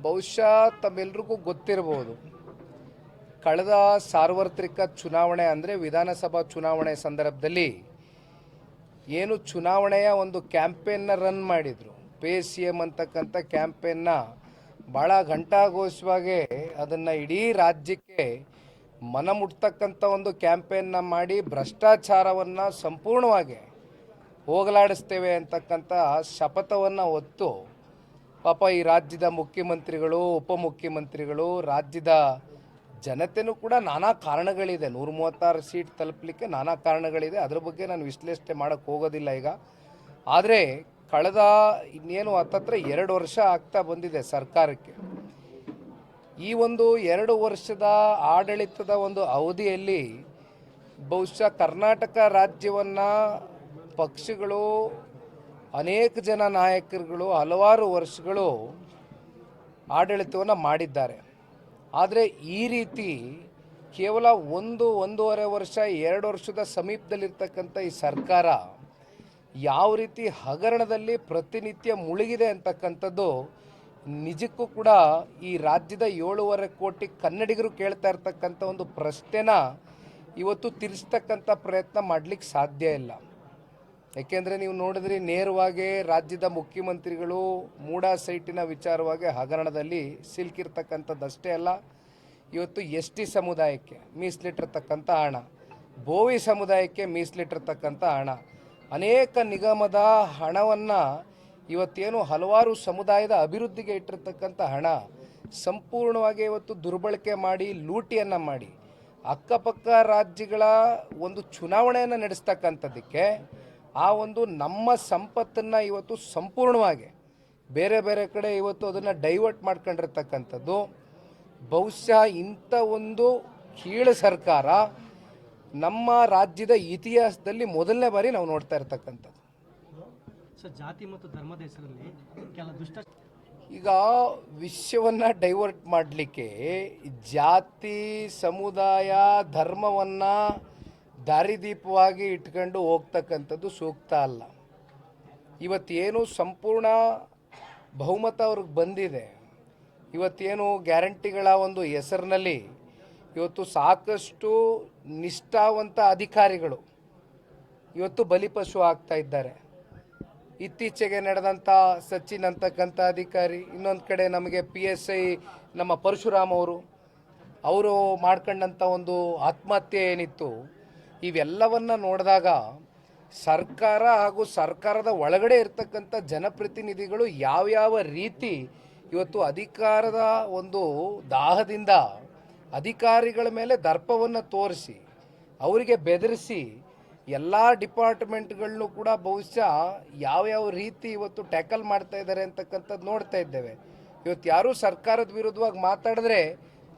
ಬಹುಶಃ ತಮ್ಮೆಲ್ರಿಗೂ ಗೊತ್ತಿರಬಹುದು, ಕಳೆದ ಸಾರ್ವತ್ರಿಕ ಚುನಾವಣೆ ಅಂದರೆ ವಿಧಾನಸಭಾ ಚುನಾವಣೆ ಸಂದರ್ಭದಲ್ಲಿ ಏನು ಚುನಾವಣೆಯ ಒಂದು ಕ್ಯಾಂಪೇನ್ನ ರನ್ ಮಾಡಿದರು, ಪೇ ಸಿ ಎಮ್ ಅಂತಕ್ಕಂಥ ಕ್ಯಾಂಪೇನ್ನ ಭಾಳ ಘಂಟಾಘೋಷವಾಗಿ ಅದನ್ನು ಇಡೀ ರಾಜ್ಯಕ್ಕೆ ಮನಮುಟ್ತಕ್ಕಂಥ ಒಂದು ಕ್ಯಾಂಪೇನ್ನ ಮಾಡಿ ಭ್ರಷ್ಟಾಚಾರವನ್ನು ಸಂಪೂರ್ಣವಾಗಿ ಹೋಗಲಾಡಿಸ್ತೇವೆ ಅಂತಕ್ಕಂಥ ಶಪಥವನ್ನು ಹೊತ್ತು ಪಾಪ ಈ ರಾಜ್ಯದ ಮುಖ್ಯಮಂತ್ರಿಗಳು, ಉಪಮುಖ್ಯಮಂತ್ರಿಗಳು, ರಾಜ್ಯದ ಜನತೆಯೂ ಕೂಡ ನಾನಾ ಕಾರಣಗಳಿದೆ, 136 ಸೀಟ್ ತಲುಪಲಿಕ್ಕೆ ನಾನಾ ಕಾರಣಗಳಿದೆ. ಅದರ ಬಗ್ಗೆ ನಾನು ವಿಶ್ಲೇಷಣೆ ಮಾಡೋಕ್ಕೆ ಹೋಗೋದಿಲ್ಲ ಈಗ. ಆದರೆ ಕಳೆದ ಇನ್ನೇನು ಹತ್ತತ್ರ 2 ವರ್ಷ ಆಗ್ತಾ ಬಂದಿದೆ ಸರ್ಕಾರಕ್ಕೆ. ಈ ಒಂದು 2 ವರ್ಷದ ಆಡಳಿತದ ಒಂದು ಅವಧಿಯಲ್ಲಿ ಬಹುಶಃ ಕರ್ನಾಟಕ ರಾಜ್ಯವನ್ನು ಪಕ್ಷಗಳು, ಅನೇಕ ಜನ ನಾಯಕರುಗಳು ಹಲವಾರು ವರ್ಷಗಳು ಆಡಳಿತವನ್ನು ಮಾಡಿದ್ದಾರೆ. ಆದರೆ ಈ ರೀತಿ ಕೇವಲ 1-1.5 ವರ್ಷ 2 ವರ್ಷದ ಸಮೀಪದಲ್ಲಿರ್ತಕ್ಕಂಥ ಈ ಸರ್ಕಾರ ಯಾವ ರೀತಿ ಹಗರಣದಲ್ಲಿ ಪ್ರತಿನಿತ್ಯ ಮುಳುಗಿದೆ ಅಂತಕ್ಕಂಥದ್ದು ನಿಜಕ್ಕೂ ಕೂಡ ಈ ರಾಜ್ಯದ 7.5 ಕೋಟಿ ಕನ್ನಡಿಗರು ಕೇಳ್ತಾ ಇರ್ತಕ್ಕಂಥ ಒಂದು ಪ್ರಶ್ನೆನ ಇವತ್ತು ತೀರಿಸ್ತಕ್ಕಂಥ ಪ್ರಯತ್ನ ಮಾಡಲಿಕ್ಕೆ ಸಾಧ್ಯ ಇಲ್ಲ. ಏಕೆಂದರೆ ನೀವು ನೋಡಿದ್ರಿ, ನೇರವಾಗಿ ರಾಜ್ಯದ ಮುಖ್ಯಮಂತ್ರಿಗಳು ಮೂಡಾ ಸೈಟಿನ ವಿಚಾರವಾಗಿ ಹಗರಣದಲ್ಲಿ ಸಿಲುಕಿರ್ತಕ್ಕಂಥದ್ದಷ್ಟೇ ಅಲ್ಲ, ಇವತ್ತು ಎಸ್ ಟಿ ಸಮುದಾಯಕ್ಕೆ ಮೀಸಲಿಟ್ಟಿರ್ತಕ್ಕಂಥ ಹಣ, ಬೋವಿ ಸಮುದಾಯಕ್ಕೆ ಮೀಸಲಿಟ್ಟಿರ್ತಕ್ಕಂಥ ಹಣ, ಅನೇಕ ನಿಗಮದ ಹಣವನ್ನು ಇವತ್ತೇನು ಹಲವಾರು ಸಮುದಾಯದ ಅಭಿವೃದ್ಧಿಗೆ ಇಟ್ಟಿರ್ತಕ್ಕಂಥ ಹಣ ಸಂಪೂರ್ಣವಾಗಿ ಇವತ್ತು ದುರ್ಬಳಕೆ ಮಾಡಿ ಲೂಟಿಯನ್ನು ಮಾಡಿ ಅಕ್ಕಪಕ್ಕ ರಾಜ್ಯಗಳ ಒಂದು ಚುನಾವಣೆಯನ್ನು ನಡೆಸ್ತಕ್ಕಂಥದ್ದಕ್ಕೆ ಆ ಒಂದು ನಮ್ಮ ಸಂಪತ್ತನ್ನು ಇವತ್ತು ಸಂಪೂರ್ಣವಾಗಿ ಬೇರೆ ಬೇರೆ ಕಡೆ ಇವತ್ತು ಅದನ್ನು ಡೈವರ್ಟ್ ಮಾಡ್ಕೊಂಡಿರ್ತಕ್ಕಂಥದ್ದು. ಬಹುಶಃ ಇಂಥ ಒಂದು ಕೀಳು ಸರ್ಕಾರ ನಮ್ಮ ರಾಜ್ಯದ ಇತಿಹಾಸದಲ್ಲಿ ಮೊದಲನೇ ಬಾರಿ ನಾವು ನೋಡ್ತಾ ಇರ್ತಕ್ಕಂಥದ್ದು. ಜಾತಿ ಮತ್ತು ಧರ್ಮದ ಹೆಸರಲ್ಲಿ ಕೆಲ ದುಷ್ಟ ಈಗ ವಿಷಯವನ್ನು ಡೈವರ್ಟ್ ಮಾಡಲಿಕ್ಕೆ ಜಾತಿ, ಸಮುದಾಯ, ಧರ್ಮವನ್ನು ದಾರಿದೀಪವಾಗಿ ಇಟ್ಕೊಂಡು ಹೋಗ್ತಕ್ಕಂಥದ್ದು ಸೂಕ್ತ ಅಲ್ಲ. ಇವತ್ತೇನು ಸಂಪೂರ್ಣ ಬಹುಮತ ಅವ್ರಿಗೆ ಬಂದಿದೆ, ಇವತ್ತೇನು ಗ್ಯಾರಂಟಿಗಳ ಒಂದು ಹೆಸರಿನಲ್ಲಿ ಇವತ್ತು ಸಾಕಷ್ಟು ನಿಷ್ಠಾವಂತ ಅಧಿಕಾರಿಗಳು ಇವತ್ತು ಬಲಿಪಶು ಆಗ್ತಾ ಇದ್ದಾರೆ. ಇತ್ತೀಚೆಗೆ ನಡೆದಂಥ ಸಚಿನ್ ಅಂತಕ್ಕಂಥ ಅಧಿಕಾರಿ, ಇನ್ನೊಂದು ಕಡೆ ನಮಗೆ PSI ನಮ್ಮ ಪರಶುರಾಮ್ ಅವರು ಮಾಡ್ಕೊಂಡಂಥ ಒಂದು ಆತ್ಮಹತ್ಯೆ ಏನಿತ್ತು, ಇವೆಲ್ಲವನ್ನು ನೋಡಿದಾಗ ಸರ್ಕಾರ ಹಾಗೂ ಸರ್ಕಾರದ ಒಳಗಡೆ ಇರ್ತಕ್ಕಂಥ ಜನಪ್ರತಿನಿಧಿಗಳು ಯಾವ್ಯಾವ ರೀತಿ ಇವತ್ತು ಅಧಿಕಾರದ ಒಂದು ದಾಹದಿಂದ ಅಧಿಕಾರಿಗಳ ಮೇಲೆ ದರ್ಪವನ್ನು ತೋರಿಸಿ ಅವರಿಗೆ ಬೆದರಿಸಿ ಎಲ್ಲ ಡಿಪಾರ್ಟ್ಮೆಂಟ್ಗಳನ್ನೂ ಕೂಡ ಬಹುಶಃ ಯಾವ್ಯಾವ ರೀತಿ ಇವತ್ತು ಟ್ಯಾಕಲ್ ಮಾಡ್ತಾ ಇದ್ದಾರೆ ಅಂತಕ್ಕಂಥದ್ದು ನೋಡ್ತಾ ಇದ್ದೇವೆ. ಇವತ್ತು ಯಾರೂ ಸರ್ಕಾರದ ವಿರುದ್ಧವಾಗಿ ಮಾತಾಡಿದ್ರೆ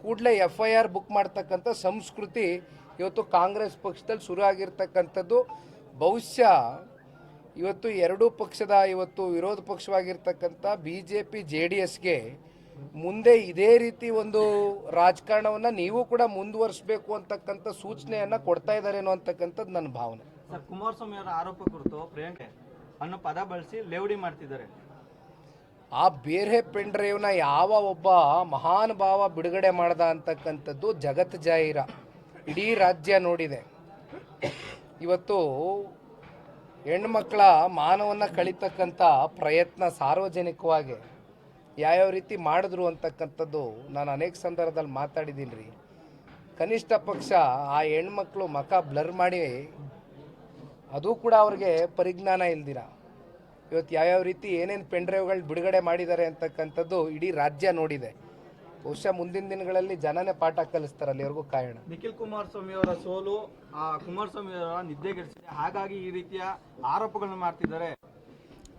ಕೂಡಲೇ FIR ಬುಕ್ ಮಾಡ್ತಕ್ಕಂಥ ಸಂಸ್ಕೃತಿ ಇವತ್ತು ಕಾಂಗ್ರೆಸ್ ಪಕ್ಷದಲ್ಲಿ ಶುರು ಆಗಿರ್ತಕ್ಕಂಥದ್ದು. ಬಹುಶಃ ಇವತ್ತು ಎರಡೂ ಪಕ್ಷದ ಇವತ್ತು ವಿರೋಧ ಪಕ್ಷವಾಗಿರ್ತಕ್ಕಂಥ BJP JDSಗೆ ಮುಂದೆ ಇದೇ ರೀತಿ ಒಂದು ರಾಜಕಾರಣವನ್ನು ನೀವು ಕೂಡ ಮುಂದುವರಿಸಬೇಕು ಅಂತಕ್ಕಂಥ ಸೂಚನೆಯನ್ನು ಕೊಡ್ತಾ ಇದ್ದಾರೇನೋ ಅಂತಕ್ಕಂಥದ್ದು ನನ್ನ ಭಾವನೆ. ಸರ್, ಕುಮಾರಸ್ವಾಮಿ ಅವರ ಆರೋಪ ಕುರಿತು ಪ್ರಿಯಾಂಕೆ ಅನ್ನೋ ಪದ ಬಳಸಿ ಲೇವಡಿ ಮಾಡ್ತಿದ್ದಾರೆ. ಆ ಬೇರೆ ಪೆನ್ ಡ್ರೈವ್ನ ಯಾವ ಒಬ್ಬ ಮಹಾನ್ ಭಾವ ಬಿಡುಗಡೆ ಮಾಡ್ದ ಅಂತಕ್ಕಂಥದ್ದು ಜಗತ್ ಜಾಹೀರ, ಇಡೀ ರಾಜ್ಯ ನೋಡಿದೆ. ಇವತ್ತು ಹೆಣ್ಮಕ್ಳ ಮಾನವನ್ನು ಕಳೀತಕ್ಕಂಥ ಪ್ರಯತ್ನ ಸಾರ್ವಜನಿಕವಾಗಿ ಯಾವ್ಯಾವ ರೀತಿ ಮಾಡಿದ್ರು ಅಂತಕ್ಕಂಥದ್ದು ನಾನು ಅನೇಕ ಸಂದರ್ಭದಲ್ಲಿ ಮಾತಾಡಿದ್ದೀನಿ ರೀ. ಕನಿಷ್ಠ ಪಕ್ಷ ಆ ಹೆಣ್ಮಕ್ಳು ಮುಖ ಬ್ಲರ್ ಮಾಡಿ, ಅದು ಕೂಡ ಅವ್ರಿಗೆ ಪರಿಜ್ಞಾನ ಇಲ್ದಿರ ಇವತ್ತು ಯಾವ್ಯಾವ ರೀತಿ ಏನೇನು ಪೆನ್ ಡ್ರೈವ್ಗಳು ಬಿಡುಗಡೆ ಮಾಡಿದ್ದಾರೆ ಅಂತಕ್ಕಂಥದ್ದು ಇಡೀ ರಾಜ್ಯ ನೋಡಿದೆ. ಬಹುಶಃ ಮುಂದಿನ ದಿನಗಳಲ್ಲಿ ಜನನೇ ಪಾಠ ಕಲಿಸ್ತಾರೆ, ಅಲ್ಲಿವರೆಗೂ ಕಾಯೋಣ. ನಿಖಿಲ್ ಕುಮಾರಸ್ವಾಮಿ ಅವರ ಸೋಲು ಕುಮಾರಸ್ವಾಮಿ ಅವರ ನಿದ್ದೆಗೆಡಿಸಿದೆ, ಹಾಗಾಗಿ ಈ ರೀತಿಯ ಆರೋಪಗಳನ್ನು ಮಾಡ್ತಿದ್ದಾರೆ.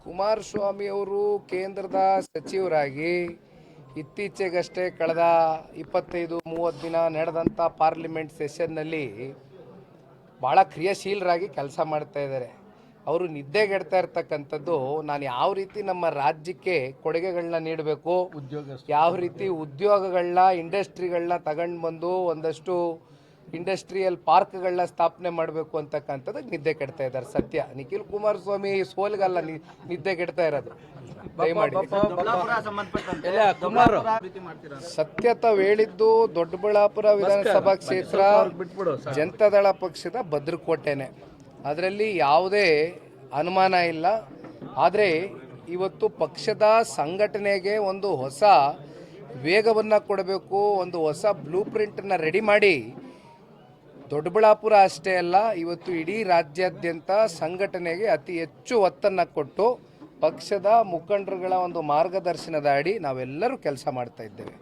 ಕುಮಾರಸ್ವಾಮಿ ಅವರು ಕೇಂದ್ರದ ಸಚಿವರಾಗಿ ಇತ್ತೀಚೆಗಷ್ಟೇ ಕಳೆದ 25-30 ದಿನ ನಡೆದಂಥ ಪಾರ್ಲಿಮೆಂಟ್ ಸೆಷನ್ನಲ್ಲಿ ಭಾಳ ಕ್ರಿಯಾಶೀಲರಾಗಿ ಕೆಲಸ ಮಾಡ್ತಾ ಇದ್ದಾರೆ. ಅವರು ನಿದ್ದೆಗೆಡ್ತಾ ಇರ್ತಕ್ಕಂಥದ್ದು ನಾನು ಯಾವ ರೀತಿ ನಮ್ಮ ರಾಜ್ಯಕ್ಕೆ ಕೊಡುಗೆಗಳನ್ನ ನೀಡಬೇಕು, ಯಾವ ರೀತಿ ಉದ್ಯೋಗಗಳನ್ನ, ಇಂಡಸ್ಟ್ರಿಗಳನ್ನ ತಗೊಂಡು ಬಂದು ಒಂದಷ್ಟು ಇಂಡಸ್ಟ್ರಿಯಲ್ ಪಾರ್ಕ್ಗಳನ್ನ ಸ್ಥಾಪನೆ ಮಾಡಬೇಕು ಅಂತಕ್ಕಂಥದ್ದಕ್ಕೆ ನಿದ್ದೆ ಕೆಡ್ತಾ ಇದ್ದಾರೆ. ಸತ್ಯ, ನಿಖಿಲ್ ಕುಮಾರಸ್ವಾಮಿ ಸೋಲ್ಗಲ್ಲ ನಿದ್ದೆ ಕೆಡ್ತಾ ಇರೋದು. ದಯಮಾಡಿ ದೊಡ್ಡಬಳ್ಳಾಪುರ ಸಂಬಂಧಪಟ್ಟಂತೆ ದೊಡ್ಡಬಳ್ಳಾಪುರ ರೀತಿ ಮಾಡ್ತೀರಾ ಅಂತ. ಸತ್ಯ ತಾವು ಹೇಳಿದ್ದು ದೊಡ್ಡಬಳ್ಳಾಪುರ ವಿಧಾನಸಭಾ ಕ್ಷೇತ್ರ ಜನತಾದಳ ಪಕ್ಷದ ಭದ್ರಕೋಟೆನೆ, ಅದರಲ್ಲಿ ಯಾವುದೇ ಅನುಮಾನ ಇಲ್ಲ. ಆದರೆ ಇವತ್ತು ಪಕ್ಷದ ಸಂಘಟನೆಗೆ ಒಂದು ಹೊಸ ವೇಗವನ್ನು ಕೊಡಬೇಕು, ಒಂದು ಹೊಸ ಬ್ಲೂ ಪ್ರಿಂಟನ್ನು ರೆಡಿ ಮಾಡಿ ದೊಡ್ಡಬಳ್ಳಾಪುರ ಅಷ್ಟೇ ಅಲ್ಲ, ಇವತ್ತು ಇಡೀ ರಾಜ್ಯಾದ್ಯಂತ ಸಂಘಟನೆಗೆ ಅತಿ ಹೆಚ್ಚು ಒತ್ತನ್ನು ಕೊಟ್ಟು ಪಕ್ಷದ ಮುಖಂಡರುಗಳ ಒಂದು ಮಾರ್ಗದರ್ಶನದ ಅಡಿ ನಾವೆಲ್ಲರೂ ಕೆಲಸ ಮಾಡ್ತಾ ಇದ್ದೇವೆ.